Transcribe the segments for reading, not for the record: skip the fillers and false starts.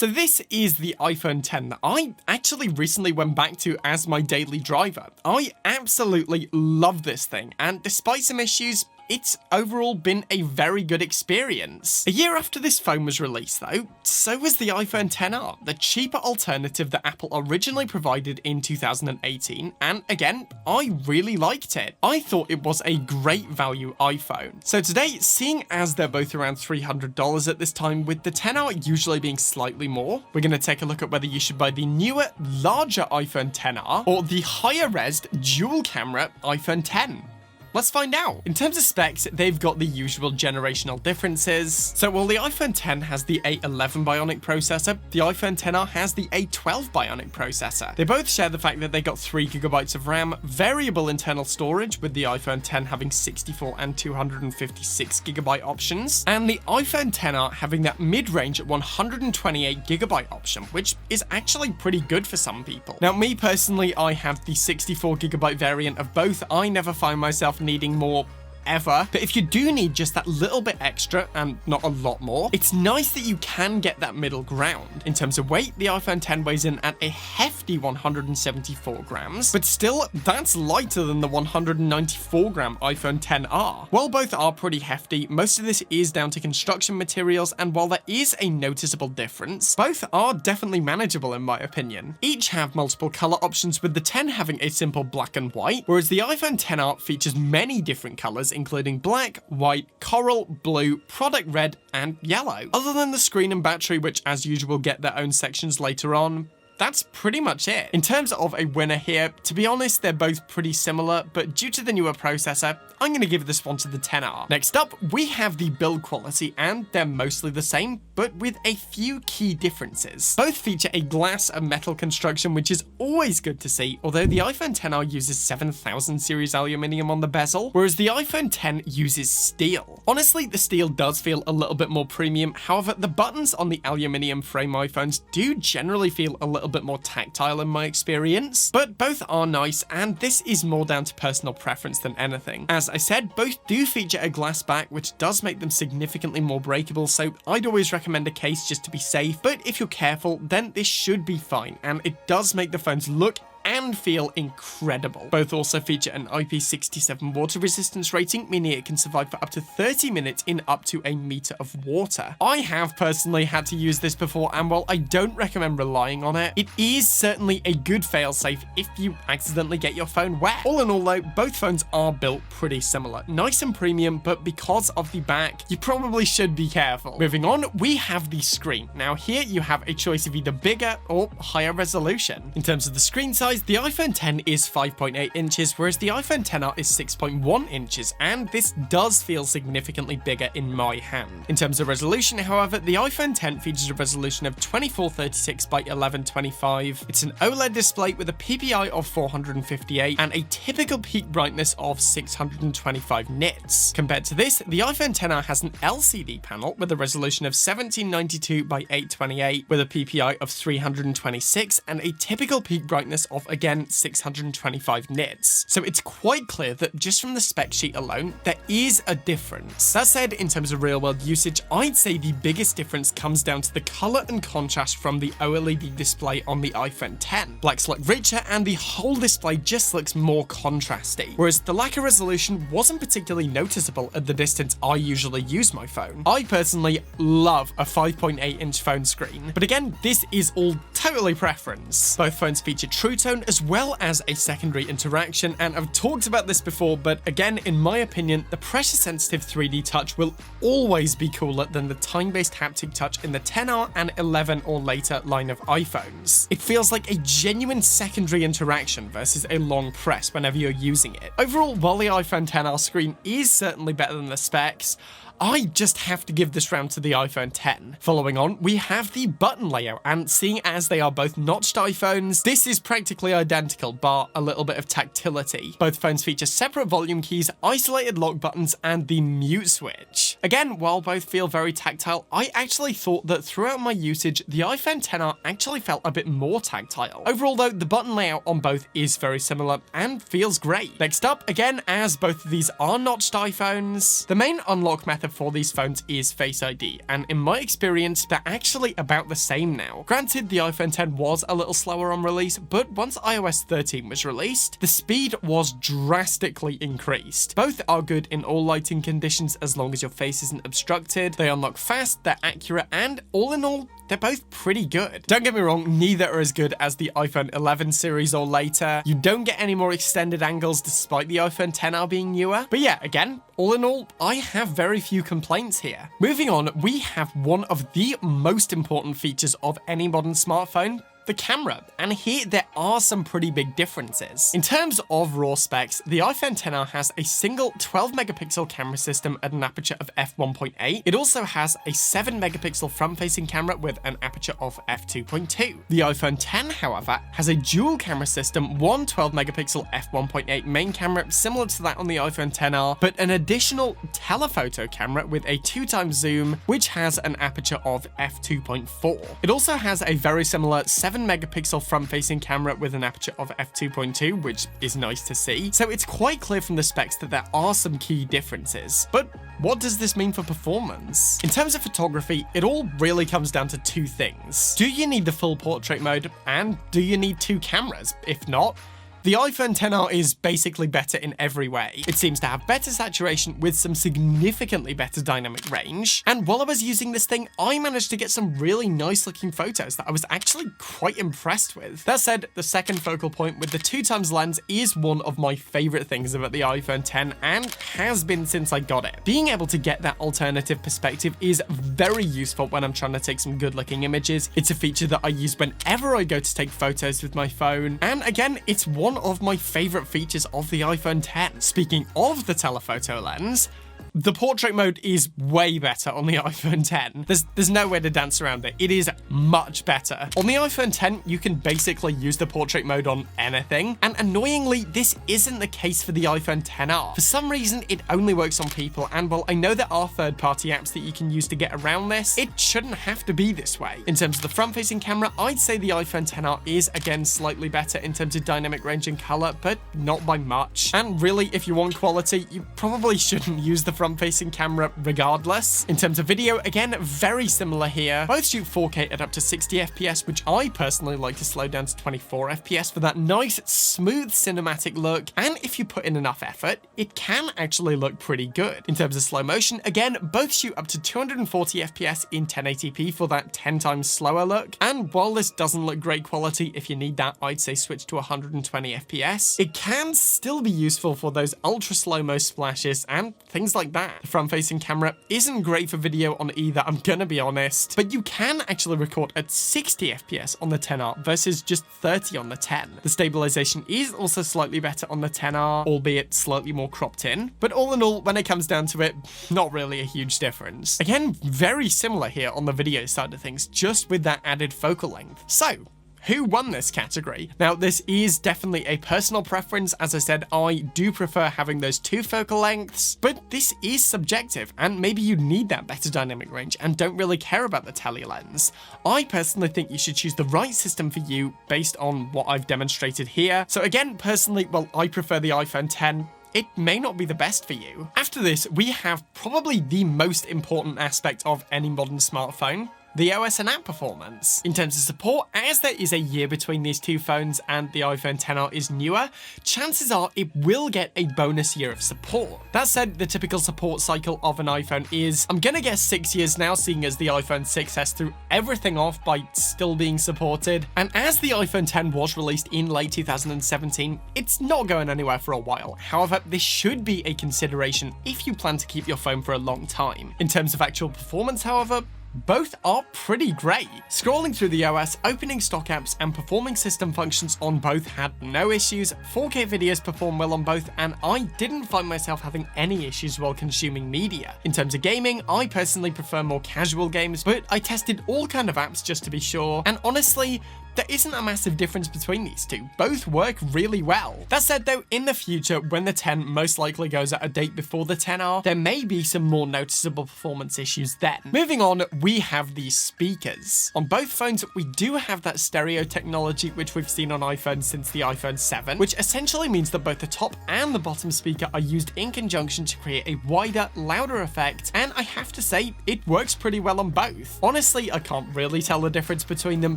So this is the iPhone X that I actually recently went back to as my daily driver. I absolutely love this thing, and despite some issues, it's overall been a very good experience. A year after this phone was released though, so was the iPhone XR, the cheaper alternative that Apple originally provided in 2018, and again, I really liked it. I thought it was a great value iPhone. So today, seeing as they're both around $300 at this time, with the XR usually being slightly more, we're going to take a look at whether you should buy the newer, larger iPhone XR or the higher-res dual camera iPhone X. Let's find out. In terms of specs, they've got the usual generational differences. So while the iPhone X has the A11 Bionic processor, the iPhone XR has the A12 Bionic processor. They both share the fact that they got 3GB of RAM, variable internal storage, with the iPhone X having 64 and 256GB options, and the iPhone XR having that mid-range 128GB option, which is actually pretty good for some people. Now, me personally, I have the 64GB variant of both. I never find myself needing more ever, but if you do need just that little bit extra and not a lot more, it's nice that you can get that middle ground. In terms of weight, the iPhone X weighs in at a hefty 174 grams, but still, that's lighter than the 194 gram iPhone XR. While both are pretty hefty, most of this is down to construction materials, and while there is a noticeable difference, both are definitely manageable in my opinion. Each have multiple color options, with the X having a simple black and white, whereas the iPhone XR features many different colors, including black, white, coral, blue, product red, and yellow. Other than the screen and battery, which as usual get their own sections later on, that's pretty much it. In terms of a winner here, to be honest, they're both pretty similar, but due to the newer processor, I'm going to give this one to the XR. Next up, we have the build quality, and they're mostly the same, but with a few key differences. Both feature a glass and metal construction, which is always good to see, although the iPhone XR uses 7000 series aluminium on the bezel, whereas the iPhone X uses steel. Honestly, the steel does feel a little bit more premium, however, the buttons on the aluminium frame iPhones do generally feel a little bit more tactile in my experience, but both are nice, and this is more down to personal preference than anything. As I said, both do feature a glass back, which does make them significantly more breakable, so I'd always recommend a case just to be safe, but if you're careful, then this should be fine, and it does make the phones look and feel incredible. Both also feature an IP67 water resistance rating, meaning it can survive for up to 30 minutes in up to a meter of water. I have personally had to use this before, and while I don't recommend relying on it, it is certainly a good failsafe if you accidentally get your phone wet. All in all though, both phones are built pretty similar. Nice and premium, but because of the back, you probably should be careful. Moving on, we have the screen. Now here you have a choice of either bigger or higher resolution. In terms of the screen size, the iPhone X is 5.8 inches, whereas the iPhone XR is 6.1 inches, and this does feel significantly bigger in my hand. In terms of resolution, however, the iPhone X features a resolution of 2436 by 1125. It's an OLED display with a PPI of 458 and a typical peak brightness of 625 nits. Compared to this, the iPhone XR has an LCD panel with a resolution of 1792 by 828 with a PPI of 326 and a typical peak brightness of, again, 625 nits. So it's quite clear that just from the spec sheet alone, there is a difference. That said, in terms of real-world usage, I'd say the biggest difference comes down to the color and contrast from the OLED display on the iPhone X. Blacks look richer and the whole display just looks more contrasty, whereas the lack of resolution wasn't particularly noticeable at the distance I usually use my phone. I personally love a 5.8-inch phone screen, but again, this is all totally preference. Both phones feature True Tone as well as a secondary interaction, and I've talked about this before, but again, in my opinion, the pressure-sensitive 3D touch will always be cooler than the time-based haptic touch in the XR and 11 or later line of iPhones. It feels like a genuine secondary interaction versus a long press whenever you're using it. Overall, while the iPhone XR screen is certainly better than the specs, I just have to give this round to the iPhone X. Following on, we have the button layout, and seeing as they are both notched iPhones, this is practically identical, bar a little bit of tactility. Both phones feature separate volume keys, isolated lock buttons, and the mute switch. Again, while both feel very tactile, I actually thought that throughout my usage, the iPhone XR actually felt a bit more tactile. Overall though, the button layout on both is very similar and feels great. Next up, again, as both of these are notched iPhones, the main unlock method for these phones is Face ID, and in my experience, they're actually about the same now. Granted, the iPhone X was a little slower on release, but once iOS 13 was released, the speed was drastically increased. Both are good in all lighting conditions as long as your face isn't obstructed. They unlock fast, they're accurate, and all in all, they're both pretty good. Don't get me wrong, neither are as good as the iPhone 11 series or later. You don't get any more extended angles despite the iPhone XR being newer. But yeah, again, all in all, I have very few complaints here. Moving on, we have one of the most important features of any modern smartphone, the camera, and here there are some pretty big differences. In terms of raw specs, the iPhone XR has a single 12 megapixel camera system at an aperture of f1.8. It also has a 7 megapixel front-facing camera with an aperture of f2.2. The iPhone X, however, has a dual camera system, one 12 megapixel f1.8 main camera similar to that on the iPhone XR, but an additional telephoto camera with a 2x zoom, which has an aperture of f2.4. It also has a very similar 7 megapixel front-facing camera with an aperture of f2.2, which is nice to see. So it's quite clear from the specs that there are some key differences. But what does this mean for performance? In terms of photography, it all really comes down to two things. Do you need the full portrait mode, and do you need two cameras? If not, the iPhone XR is basically better in every way. It seems to have better saturation with some significantly better dynamic range, and while I was using this thing, I managed to get some really nice looking photos that I was actually quite impressed with. That said, the second focal point with the 2x lens is one of my favorite things about the iPhone X and has been since I got it. Being able to get that alternative perspective is very useful when I'm trying to take some good looking images. It's a feature that I use whenever I go to take photos with my phone, and again, it's one of my favorite features of the iPhone X. Speaking of the telephoto lens, the portrait mode is way better on the iPhone X. There's no way to dance around it. It is much better. On the iPhone X, you can basically use the portrait mode on anything, and annoyingly, this isn't the case for the iPhone XR. For some reason, it only works on people, and while I know there are third-party apps that you can use to get around this, it shouldn't have to be this way. In terms of the front-facing camera, I'd say the iPhone XR is, again, slightly better in terms of dynamic range and color, but not by much. And really, if you want quality, you probably shouldn't use the front-facing camera regardless. In terms of video, again, very similar here. Both shoot 4K at up to 60 FPS, which I personally like to slow down to 24 FPS for that nice, smooth cinematic look, and if you put in enough effort, it can actually look pretty good. In terms of slow motion, again, both shoot up to 240 FPS in 1080p for that 10 times slower look, and while this doesn't look great quality, if you need that, I'd say switch to 120 FPS. It can still be useful for those ultra slow-mo splashes and things like that. The front-facing camera isn't great for video on either, I'm gonna be honest, but you can actually record at 60 FPS on the XR versus just 30 on the X. The stabilization is also slightly better on the XR, albeit slightly more cropped in, but all in all, when it comes down to it, not really a huge difference. Again, very similar here on the video side of things, just with that added focal length. So, who won this category? Now, this is definitely a personal preference. As I said, I do prefer having those two focal lengths, but this is subjective, and maybe you need that better dynamic range and don't really care about the tele lens. I personally think you should choose the right system for you based on what I've demonstrated here. So again, personally, well, I prefer the iPhone X. It may not be the best for you. After this, we have probably the most important aspect of any modern smartphone: the OS and app performance. In terms of support, as there is a year between these two phones and the iPhone XR is newer, chances are it will get a bonus year of support. That said, the typical support cycle of an iPhone is, I'm gonna guess 6 years now, seeing as the iPhone 6s threw everything off by still being supported. And as the iPhone X was released in late 2017, it's not going anywhere for a while. However, this should be a consideration if you plan to keep your phone for a long time. In terms of actual performance, however, both are pretty great. Scrolling through the OS, opening stock apps, and performing system functions on both had no issues. 4K videos perform well on both, and I didn't find myself having any issues while consuming media. In terms of gaming, I personally prefer more casual games, but I tested all kind of apps just to be sure, and honestly, there isn't a massive difference between these two. Both work really well. That said though, in the future, when the 10 most likely goes at a date before the 10R, there may be some more noticeable performance issues then. Moving on, we have the speakers. On both phones, we do have that stereo technology, which we've seen on iPhone since the iPhone 7, which essentially means that both the top and the bottom speaker are used in conjunction to create a wider, louder effect, and I have to say, it works pretty well on both. Honestly, I can't really tell the difference between them.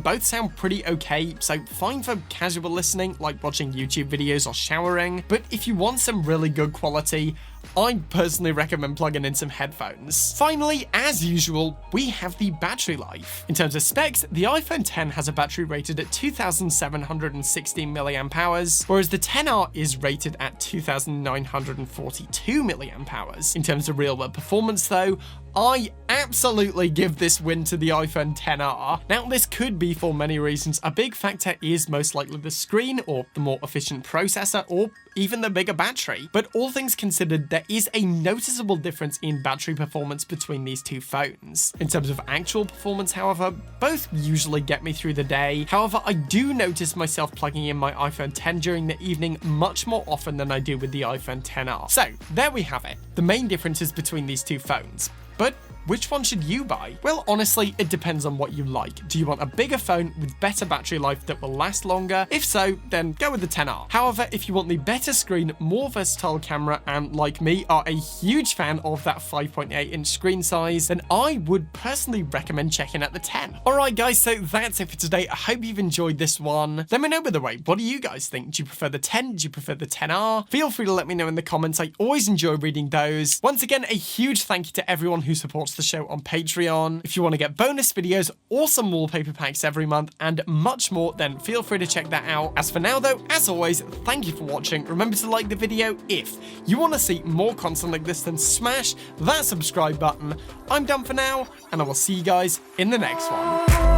Both sound pretty okay, so fine for casual listening, like watching YouTube videos or showering, but if you want some really good quality, I personally recommend plugging in some headphones. Finally, as usual, we have the battery life. In terms of specs, the iPhone 10 has a battery rated at 2,716 mAh, whereas the 10R is rated at 2,942 mAh. In terms of real-world performance though, I absolutely give this win to the iPhone 10R. Now, this could be for many reasons. A big factor is most likely the screen, or the more efficient processor, or even the bigger battery. But all things considered, there is a noticeable difference in battery performance between these two phones. In terms of actual performance, however, both usually get me through the day. However, I do notice myself plugging in my iPhone 10 during the evening much more often than I do with the iPhone 10R. So, there we have it. The main differences between these two phones. But which one should you buy? Well, honestly, it depends on what you like. Do you want a bigger phone with better battery life that will last longer? If so, then go with the 10R. However, if you want the better screen, more versatile camera, and like me, are a huge fan of that 5.8-inch screen size, then I would personally recommend checking out the 10. Alright guys, so that's it for today. I hope you've enjoyed this one. Let me know, by the way, what do you guys think? Do you prefer the 10? Do you prefer the 10R? Feel free to let me know in the comments. I always enjoy reading those. Once again, a huge thank you to everyone who supports the show on Patreon. If you want to get bonus videos, awesome wallpaper packs every month, and much more, then feel free to check that out. As for now though, as always, thank you for watching. Remember to like the video. If you want to see more content like this, then smash that subscribe button. I'm done for now, and I will see you guys in the next one.